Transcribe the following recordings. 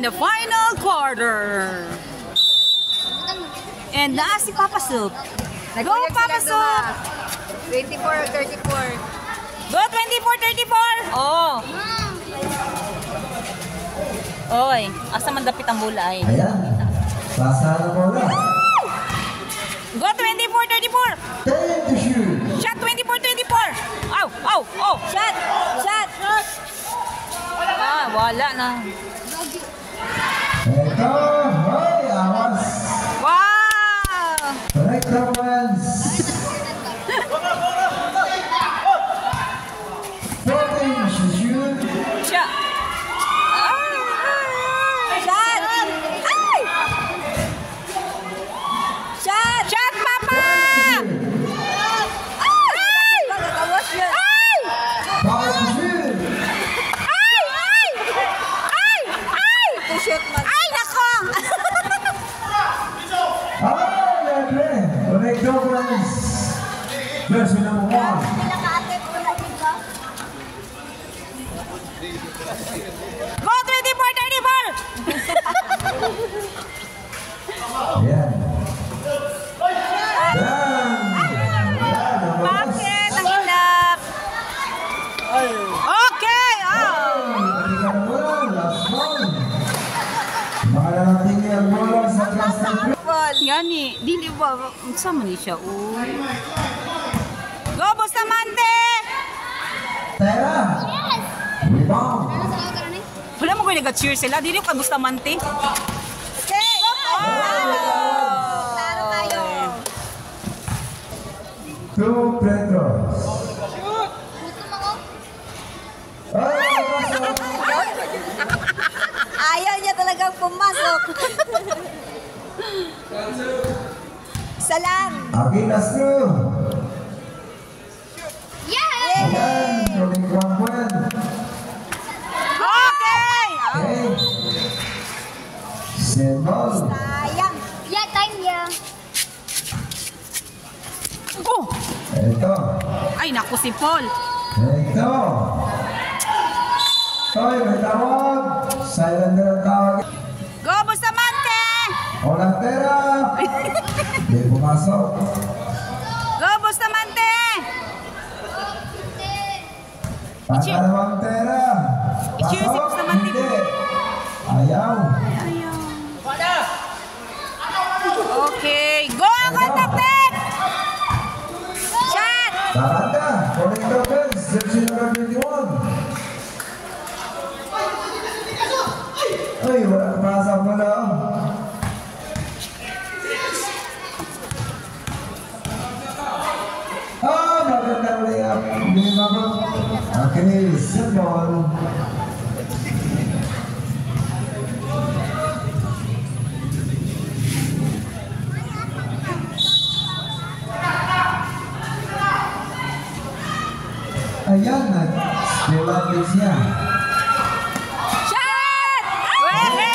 in the final quarter. And na si Papa Soup. Go Papa Soup! 24-34. Go 24-34! Oh. Oy, asa man dapit ang bola ay. Ayan. Basa na bola. Go 24-34! Take the shoot. Shot 24-24! Ow! Ow! Oh! Shot! Shot! Ah, wala na. Ito. Hoy, awas. Wow! Correct reference. 14 shoot. Shot! Shot! Ay! Shot! Shot, Papa! Ay! Ay! Power shoot. Ay! Ay! Ay! Ay! Ay, nako! Ah, libre. Correct reference. Jersey number 1. Go 24-34! Ayan. Bakit? Ang hilap. Okay! Oh! Yan eh. Dili ba? Sama ni siya. Go Bustamante! Tera. Rebound. Wala mo ko nag-cheer sila. Dili ko kay Bustamante. Okay! Klaro tayo. 2 free throws. Ayaw niya talagang pumasok. Isa lang. Aginas to. Yes! Ayan, rolling 1 point. Okay! Okay. Sembol. Sayang. Yeah, time niya. Oh! Ito. Ay, naku si Paul. Ito. Hoy, may tawag. Silent na ang tawag. Go Bustamante! Walang pera. Hindi pumasok. Go Bustamante! Pangalawang pera. I-cheer si Bustamante. Hindi. Ayaw. Ayaw. Okay. Go ang contact! Shot! Taranda. Calling the offense. Jersey number 21. Ay, walang pasok mo lang. Ah, magandang layup. Hindi mo. Okay, Sembol. Ayan, nag-spill up niya. Shot! Wehey!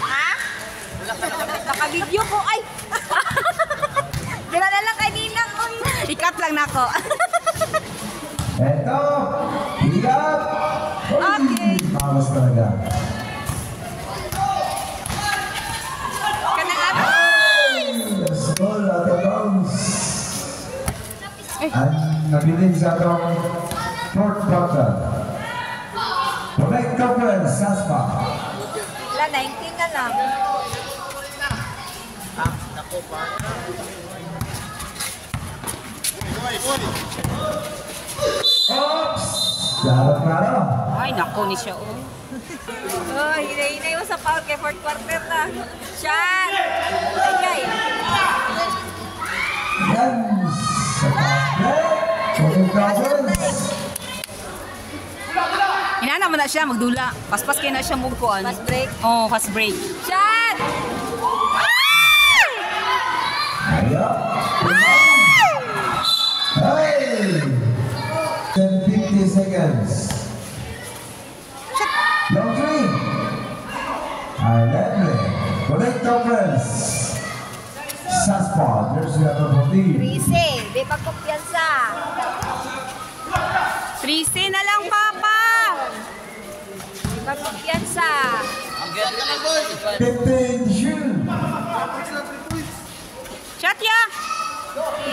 Ha? Nakabidyo ko. Ay! Dala lang kay Ninang. Ikat lang na ako. Eto, higap. Okay. Malas talaga. Kanang Ay! Small at a bounce. Ang nabiling sa atong fourth quarter. Connect conference, Saspa. Wala, 19 na lang. Oops! Klaro. Ay, nako ni siya. Oh. Oh, hinay-hinay mo sa foul kay fourth quarter na. Shot! Ay, Yan. Sa break. Connect conference. Inana mo na siya, magdula. Paspas kayo na siya mugkuan. Fast break. Oh, fast break. Shot! Ayo. Hey! 10-50 seconds. Long three. Allegre. Connect conference. Saspa. Jersey number 14. Rise, di pagkumpiyansa. 3C na lang, Papa! depensa. 15 to shoot. Shot ya!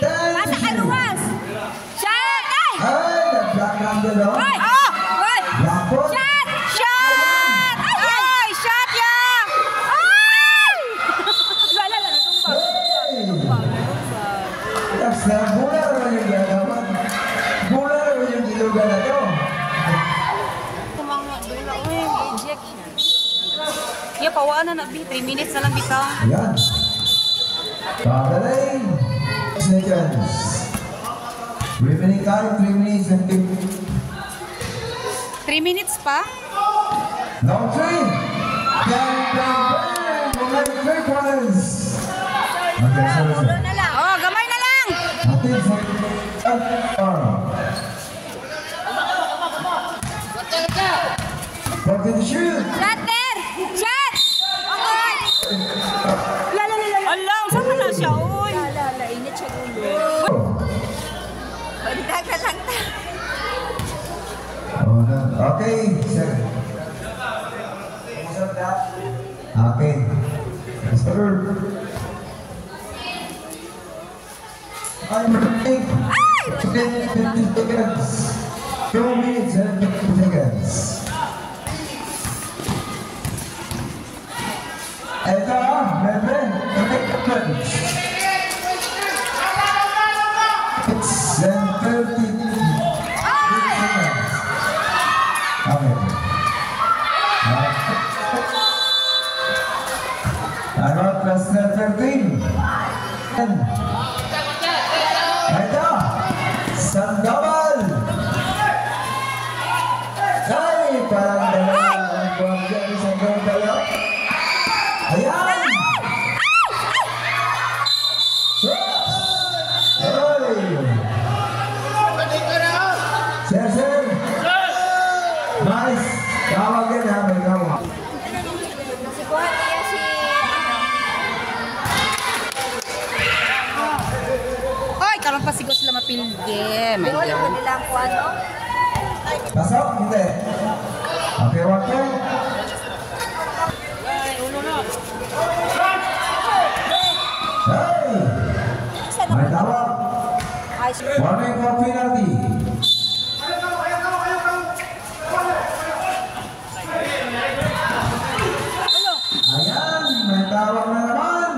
10 to Pasok ka shoot. luwas. Shot! Ay! Ay, nag-block lang din, oh. Ay! Oh! Ay! Block po. Shot! Shot! Ay! Shot ya! Ay! Lala, nanumba. Hey! Basta, bular naman yung gagawan. Bular naman yung gilugan na to. Injection. Ya, pawaan na bi. 3 minutes na lang bitaw. Ayan. Pagaling. Seconds. Remaining time, 3 minutes and 50. 3 minutes pa? Long three. Bang, bang, bang. Mga 3 points. Okay, sorry, Ulo sir. na lang. Oh, gamay na lang! Atin sa... Forty to shoot. Shot there! Shot! Okay! Lala, lala, lala. Alam, saan ka na siya? Uy! Lala, init siya ulo. Bandag na lang ta. Oh, no. Okay, sir. Okay. Sir. I'm ready. 50 seconds. 2 minutes and 50 seconds. Ito, membre, take the punch. It's 30 seconds. Okay. Ano, plus 13. Ito, Sandoval. Ay, parang dalawa ang buwan dyan sa Sandoval. Ayan! Sir, sir! Nice! Tawag yan ha, may tawag. Si Kuhan niya si... Ay, karon pa siguro sila mapilgem. Di wala ko nila ang Kuhan, no? Pasok? Hindi. Okay, one point. Hey! May tawag. Ay, sir. Warning for penalty. Ayan, may tawag na naman.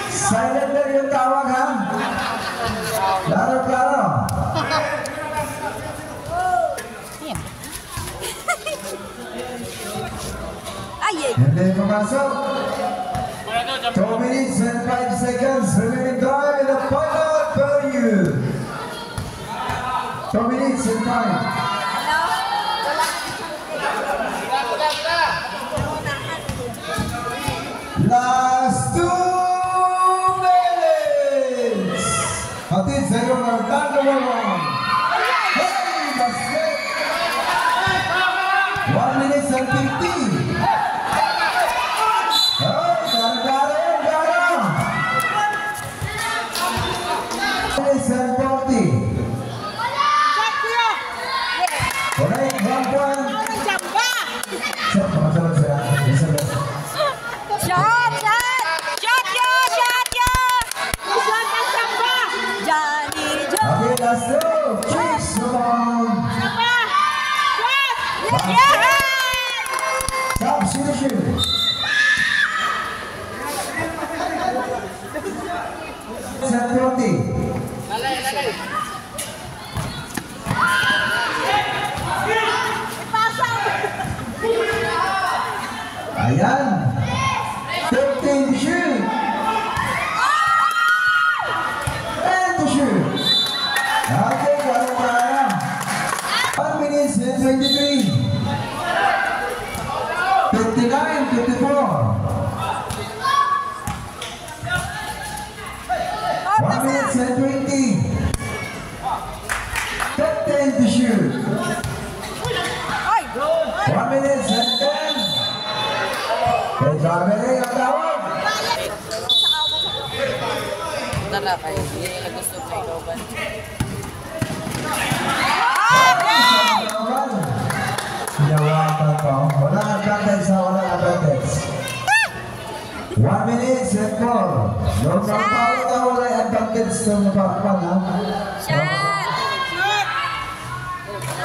Silent na yung tawag ha. Klaro, klaro. Ay, ay. Hindi pumasok. 2 minutes and 5 seconds remaining time in the final period. 2 minutes and 5. Ano? Wala. Last 2 minutes. Hatid sa iyo ng Tandawawan. Hey, basket. 1 minute and 50. Oh, gara-gara yan, gara. 1 minute and 40. Correct, 1 point. Sir, pamasalan siya. Shot! Shot! Shot ya! Shot ya! Shot ang samba! Johnny Joe! Okay, last 2. Chase naman. Substitution. Set 20. Ayan. 15 to shoot. 10 to shoot. Okay, walang kaya. 1 minute and 23. 59, 54. 1 minute and 20. 15 to shoot. 1 minute and 10. Kay Carmele ang tawag. Tara kayo. Hindi nila gusto na ikaw. Sinawakan Wala advantage ha, wala advantage. 1 minute, set 4. Yung pang-foul na wala advantage sa napakpan ha. Shot!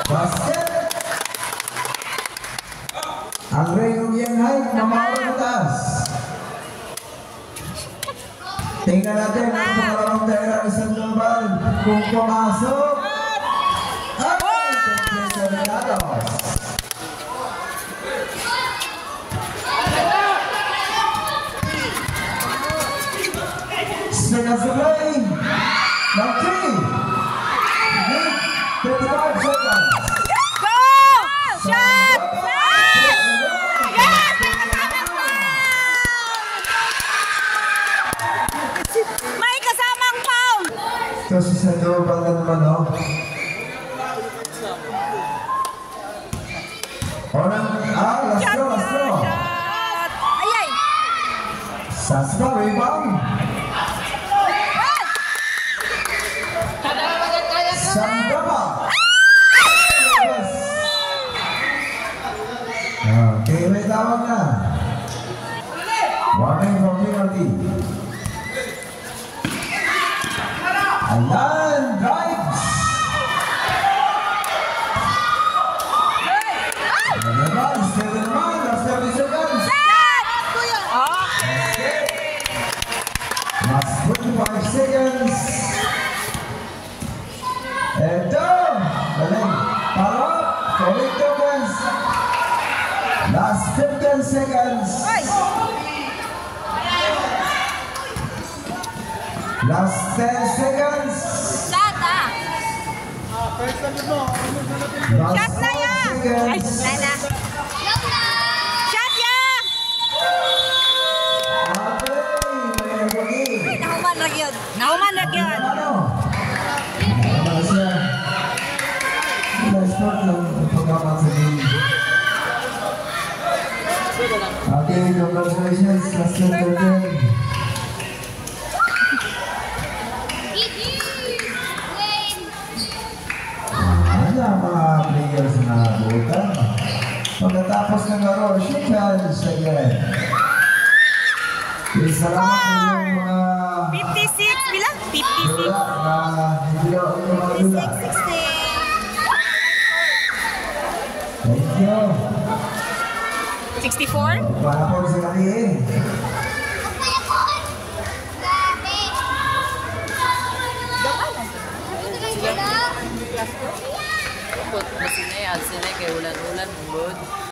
Basket! Ang Rayong Yang Height na mawala taas. Tingnan natin ang pangalawang daerah ni San Lombal. Kung pumasok, ay! Compressor Regalos. Second supply ng 3. 35 seconds. Go! Shot! May kasamang foul! Ito si San Lombal na naman, no? Last throw. Shot! Ayay! Saspa, rebound. Sanggaba. Okay, may tawag na. Warning for penalty. Ayan, drives. Naman, steady naman, last 30 seconds. Last 25 seconds. Ito, galing. Parang, correct tokens. Last 15 seconds. Last 10 seconds. Shot ah! Last Shot na 5 yan! seconds. Shot ya! Okay, may nagwagi. Nahuman ra gyud. Nahuman ra gyud. Ano? Ano siya? Sport lang ang pagkakas sa game. Okay, congratulations. Last 10. Ano mga players na butan? Pagkatapos ng laro, shake hands again. Salamat sa inyong mga 56 bilang? 56. wala na hindi daw yung mga dula. 56, 60. Thank you. 64? Panapon sa kaliin. Put mo sila, sila kay ulan-ulan, good.